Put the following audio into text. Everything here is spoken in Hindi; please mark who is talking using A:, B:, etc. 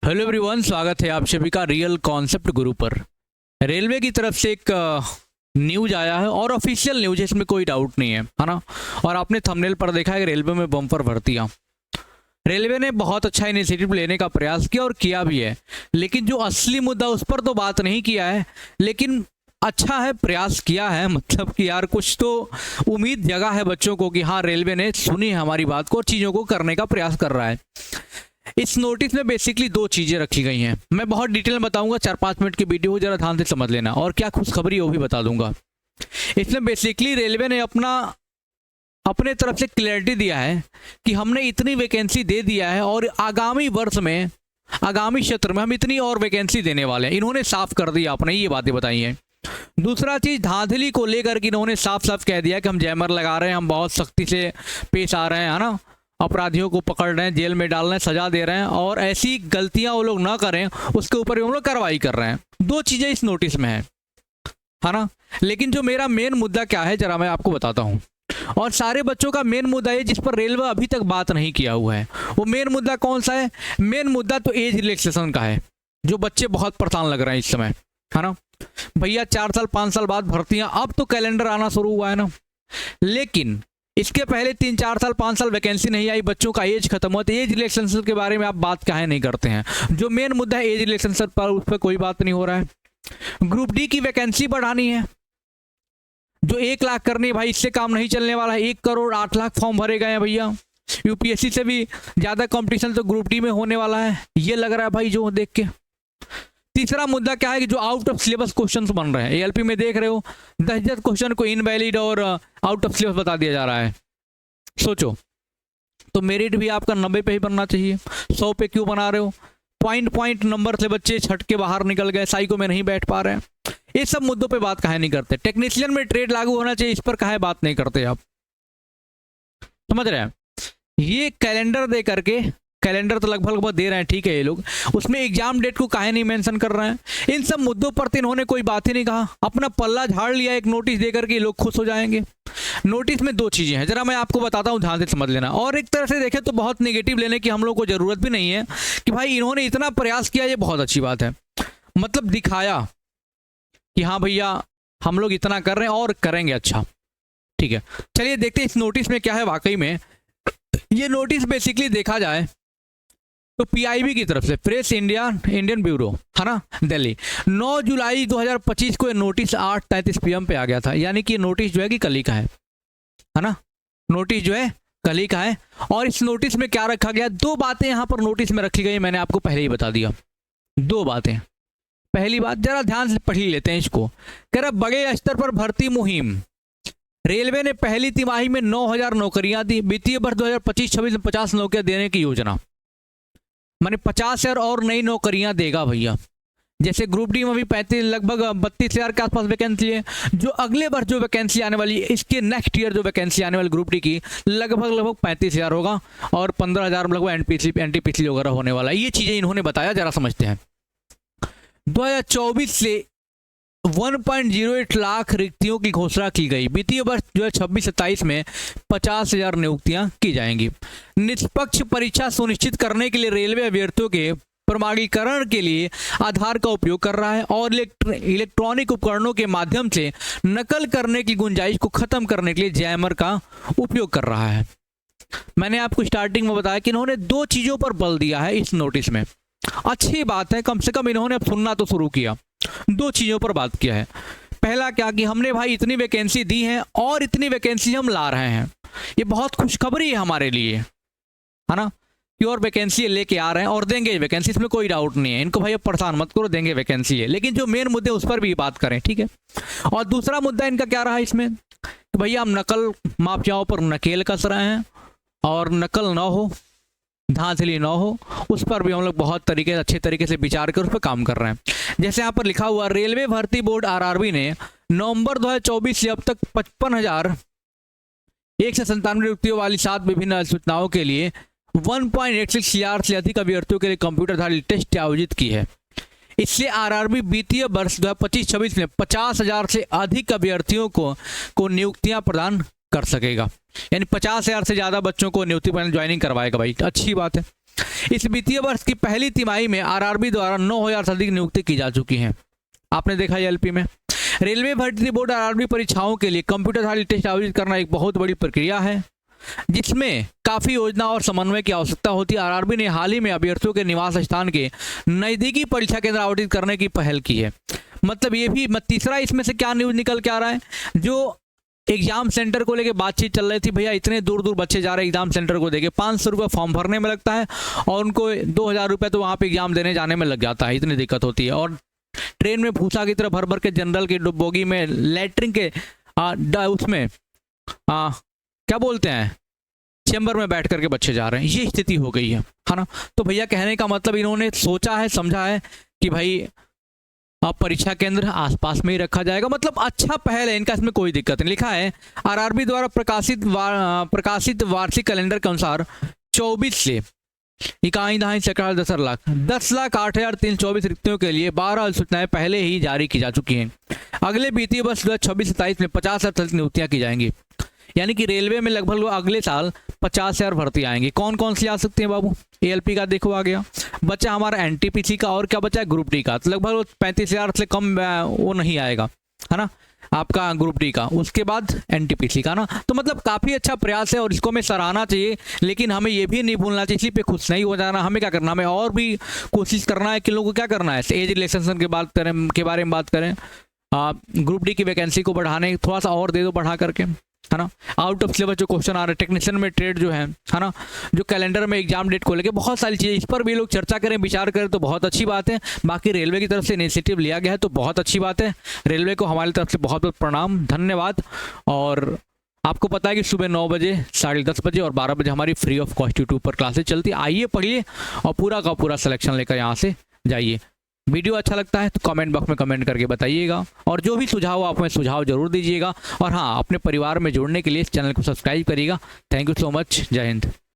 A: हेलो एवरीवन, स्वागत है आप सभी का रियल कॉन्सेप्ट गुरु पर। रेलवे की तरफ से एक न्यूज आया है और ऑफिशियल न्यूज है, इसमें कोई डाउट नहीं है ना। और आपने थंबनेल पर देखा है कि रेलवे में बम्पर भर्तियां। रेलवे ने बहुत अच्छा इनिशिएटिव लेने का प्रयास किया और किया भी है, लेकिन जो असली मुद्दा उस पर तो बात नहीं किया है। लेकिन अच्छा है, प्रयास किया है, मतलब कि यार कुछ तो उम्मीद जगा है बच्चों को कि हाँ रेलवे ने सुनी है हमारी बात को और चीज़ों को करने का प्रयास कर रहा है। इस नोटिस में बेसिकली दो चीजें रखी गई हैं। मैं बहुत डिटेल में बताऊंगा, 4-5 मिनट की वीडियो जरा ध्यान से समझ लेना, और क्या खुशखबरी वो भी बता दूंगा। इसमें बेसिकली रेलवे ने अपने तरफ से क्लैरिटी दिया है कि हमने इतनी वैकेंसी दे दिया है और आगामी वर्ष में, आगामी क्षेत्र में हम इतनी और वैकेंसी देने वाले हैं। इन्होंने साफ कर दिया, अपने ये बातें बताई हैं। दूसरा चीज, धांधली को लेकर के इन्होंने साफ साफ कह दिया कि हम जैमर लगा रहे हैं, हम बहुत सख्ती से पेश आ रहे हैं, है ना। अपराधियों को पकड़ रहे हैं, जेल में डाल रहे हैं, सजा दे रहे हैं, और ऐसी गलतियां वो लोग ना करें उसके ऊपर भी हम लोग कार्रवाई कर रहे हैं। दो चीजें इस नोटिस में है ना। लेकिन जो मेरा मेन मुद्दा क्या है जरा मैं आपको बताता हूं, और सारे बच्चों का मेन मुद्दा है जिस पर रेलवे अभी तक बात नहीं किया हुआ है। वो मेन मुद्दा कौन सा है? मेन मुद्दा तो एज रिलैक्सेशन का है, जो बच्चे बहुत परेशान लग रहे हैं इस समय, है ना। भैया 4 साल 5 साल बाद भर्तियां, अब तो कैलेंडर आना शुरू हुआ है ना, लेकिन इसके पहले 3-4 साल 5 साल वैकेंसी नहीं आई, बच्चों का एज खत्म हुआ, तो एज रिलेशनशिप के बारे में आप बात काहे नहीं करते हैं? जो मेन मुद्दा है एज रिलेशनशिप पर, उस पर कोई बात नहीं हो रहा है। ग्रुप डी की वैकेंसी बढ़ानी है, जो 1 लाख करनी है भाई, इससे काम नहीं चलने वाला है। 1 करोड़ 8 लाख फॉर्म भरे गए हैं भैया। यूपीएससी से भी ज्यादा कंपटीशन तो ग्रुप डी में होने वाला है, ये लग रहा है भाई जो देख के। तीसरा मुद्दा क्या है कि जो आउट ऑफ सिलेबस क्वेश्चंस बन रहे हैं, एएलपी में देख रहे हो 10 क्वेश्चन को इनवैलिड और आउट ऑफ सिलेबस बता दिया जा रहा है। सोचो, तो मेरिट भी आपका 90 पे ही बनना चाहिए, 100 पे क्यों बना रहे हो? पॉइंट नंबर से बच्चे छट के बाहर निकल गए, साइको में नहीं बैठ पा रहे हैं। ये सब मुद्दों पे बात काहे नहीं करते? टेक्नीशियन में ट्रेड लागू होना चाहिए, इस पर काहे बात नहीं करते आप? समझ रहे हैं? ये कैलेंडर दे करके, कैलेंडर तो लगभग दे रहे हैं, ठीक है, ये लोग उसमें एग्जाम डेट को काहे नहीं मेंशन कर रहे हैं? इन सब मुद्दों पर तो इन्होंने कोई बात ही नहीं कहा, अपना पल्ला झाड़ लिया एक नोटिस देकर के, लोग खुश हो जाएंगे। नोटिस में दो चीजें हैं, जरा मैं आपको बताता हूं, ध्यान से समझ लेना। और एक तरह से देखें तो बहुत नेगेटिव लेने की हम लोग को जरूरत भी नहीं है कि भाई इन्होंने इतना प्रयास किया, ये बहुत अच्छी बात है। मतलब दिखाया कि हाँ भैया हम लोग इतना कर रहे हैं और करेंगे, अच्छा ठीक है। चलिए देखते हैं इस नोटिस में क्या है वाकई में। ये नोटिस बेसिकली देखा जाए तो पीआईबी की तरफ से, प्रेस इंडियन ब्यूरो, है ना, दिल्ली, 9 जुलाई 2025 को ये नोटिस 8:33 PM पे आ गया था। यानी कि नोटिस जो है कि कल ही का है ना, नोटिस जो है कल ही का है। और इस नोटिस में क्या रखा गया? 2 बातें यहां पर नोटिस में रखी गई, मैंने आपको पहले ही बता दिया। 2 बातें। पहली बात, जरा ध्यान से पढ़ लेते हैं इसको। कह रहा बड़े स्तर पर भर्ती मुहिम, रेलवे ने पहली तिमाही में 9000 नौकरियां दी, वित्तीय वर्ष 2025-26 में 50 नौकरियां देने की योजना, माने 50,000 और नई नौकरियां देगा भैया। जैसे ग्रुप डी में भी 35 लगभग 32,000 के आसपास वैकेंसी है। जो अगले वर्ष जो वैकेंसी आने वाली है, इसके नेक्स्ट ईयर जो वैकेंसी आने वाली ग्रुप डी की, लगभग 35,000 होगा, और 15,000 लगभग एनटीपीसी वगैरह होने वाला है। ये चीजें इन्होंने बताया, जरा समझते हैं। 2024 से 1.08 लाख रिक्तियों की घोषणा की गई। वित्तीय वर्ष जो है 26-27 में 50,000 नियुक्तियां की जाएंगी। निष्पक्ष परीक्षा सुनिश्चित करने के लिए रेलवे अभ्यर्थियों के प्रमाणीकरण के लिए आधार का उपयोग कर रहा है और इलेक्ट्रॉनिक उपकरणों के माध्यम से नकल करने की गुंजाइश को खत्म करने के लिए जैमर का उपयोग कर रहा है। मैंने आपको स्टार्टिंग में बताया कि इन्होंने 2 चीजों पर बल दिया है इस नोटिस में। अच्छी बात है, कम से कम इन्होंने अब सुनना तो शुरू किया। 2 चीजों पर बात किया है। पहला क्या कि हमने भाई इतनी वैकेंसी दी है और इतनी वैकेंसी हम ला रहे हैं, ये बहुत खुशखबरी है हमारे लिए, है ना, कि और वैकेंसी लेके आ रहे हैं और देंगे वैकेंसी, इसमें कोई डाउट नहीं है। इनको भाई परेशान मत करो, देंगे वैकेंसी है, लेकिन जो मेन मुद्दे उस पर भी बात करें, ठीक है। और दूसरा मुद्दा इनका क्या रहा इसमें कि भैया हम नकल माफियाओं पर नकेल कस रहे हैं, और नकल ना हो, धांधली ना हो, उस पर भी हम लोग बहुत अच्छे तरीके से विचार कर उस पर काम कर रहे हैं। जैसे यहाँ पर लिखा हुआ, रेलवे भर्ती बोर्ड आरआरबी ने नवंबर 2024 से अब तक 55,197 नियुक्तियों वाली 7 विभिन्न सूचनाओं के लिए 1.86 लाख से अधिक अभ्यर्थियों के लिए कंप्यूटर आधारित टेस्ट आयोजित की है। इससे आरआरबी वित्तीय वर्ष 2025-26 में 50,000 से अधिक अभ्यर्थियों को नियुक्तियां प्रदान कर सकेगा। यानी 50,000 से ज़्यादा बच्चों को नियुक्ति पर ज्वाइनिंग करवाएगा भाई, अच्छी बात है। इस वित्तीय वर्ष की पहली तिमाही में आरआरबी द्वारा 9,000 से अधिक नियुक्ति की जा चुकी हैं। आपने देखा एलपी में रेलवे भर्ती बोर्ड आरआरबी परीक्षाओं के लिए कंप्यूटर आधारित टेस्ट आयोजित करना एक बहुत बड़ी प्रक्रिया है, जिसमें काफी योजना और समन्वय की आवश्यकता होती है। आरआरबी ने हाल ही में अभ्यर्थियों के निवास स्थान के नजदीकी परीक्षा केंद्र आवंटित करने की पहल की है। मतलब ये भी तीसरा इसमें से क्या न्यूज निकल के आ रहा है, जो एग्जाम सेंटर को लेके बातचीत चल रही थी, भैया इतने दूर दूर बच्चे जा रहे हैं एग्जाम सेंटर को देके, 500 रुपये फॉर्म भरने में लगता है और उनको 2,000 रुपये तो वहाँ पे एग्जाम देने जाने में लग जाता है, इतनी दिक्कत होती है। और ट्रेन में भूसा की तरह भर भर के जनरल के बोगी में लैट्रिन के उसमें क्या बोलते हैं चेंबर में बैठ करके बच्चे जा रहे हैं, ये स्थिति हो गई है ना। तो भैया कहने का मतलब इन्होंने सोचा है, समझा है कि भाई अब परीक्षा केंद्र आसपास में ही रखा जाएगा। मतलब अच्छा पहल है इनका, इसमें कोई दिक्कत नहीं। लिखा है आरआरबी द्वारा प्रकाशित वार्षिक कैलेंडर के अनुसार 24 से इकाई दहाई सरकार 10,08,324 रिक्तियों के लिए 12 अधिसूचनाएं पहले ही जारी की जा चुकी हैं। अगले वित्तीय वर्ष 2026-27 में 50,000 नियुक्तियां की जाएंगी, यानी कि रेलवे में लगभग अगले साल 50,000 भर्ती आएंगी। कौन कौन सी आ सकती हैं बाबू? एएलपी का देखो आ गया, बचा हमारा एनटीपीसी का, और क्या बचा है ग्रुप डी का। तो लगभग 35,000 से कम वो नहीं आएगा, है ना, आपका ग्रुप डी का। उसके बाद एनटीपीसी का ना। तो मतलब काफ़ी अच्छा प्रयास है और इसको हमें सराहना चाहिए, लेकिन हमें ये भी नहीं भूलना चाहिए, इसी पे खुश नहीं हो जाना। हमें क्या करना, हमें और भी कोशिश करना है कि लोगों को क्या करना है, एज रिलैक्सेशन के बारे में बात करें, ग्रुप डी की वैकेंसी को बढ़ाने, थोड़ा सा और दे दो बढ़ा करके, है ना। आउट ऑफ सिलेबस जो क्वेश्चन आ रहे हैं, टेक्नीशियन में ट्रेड जो है ना, जो कैलेंडर में एग्जाम डेट को लेके बहुत सारी चीज़ें, इस पर भी लोग चर्चा करें, विचार करें तो बहुत अच्छी बात है। बाकी रेलवे की तरफ से इनिशिएटिव लिया गया है तो बहुत अच्छी बात है। रेलवे को हमारी तरफ से बहुत बहुत प्रणाम, धन्यवाद। और आपको पता है कि सुबह 9 बजे, 10:30 बजे और 12 बजे हमारी फ्री ऑफ कॉस्ट यूट्यूब पर क्लासेज चलती है। आइए पढ़िए और पूरा का पूरा सिलेक्शन लेकर यहाँ से जाइए। वीडियो अच्छा लगता है तो कमेंट बॉक्स में कमेंट करके बताइएगा, और जो भी सुझाव आप हमें सुझाव जरूर दीजिएगा। और हाँ, अपने परिवार में जोड़ने के लिए इस चैनल को सब्सक्राइब करिएगा। Thank you so much. जय हिंद।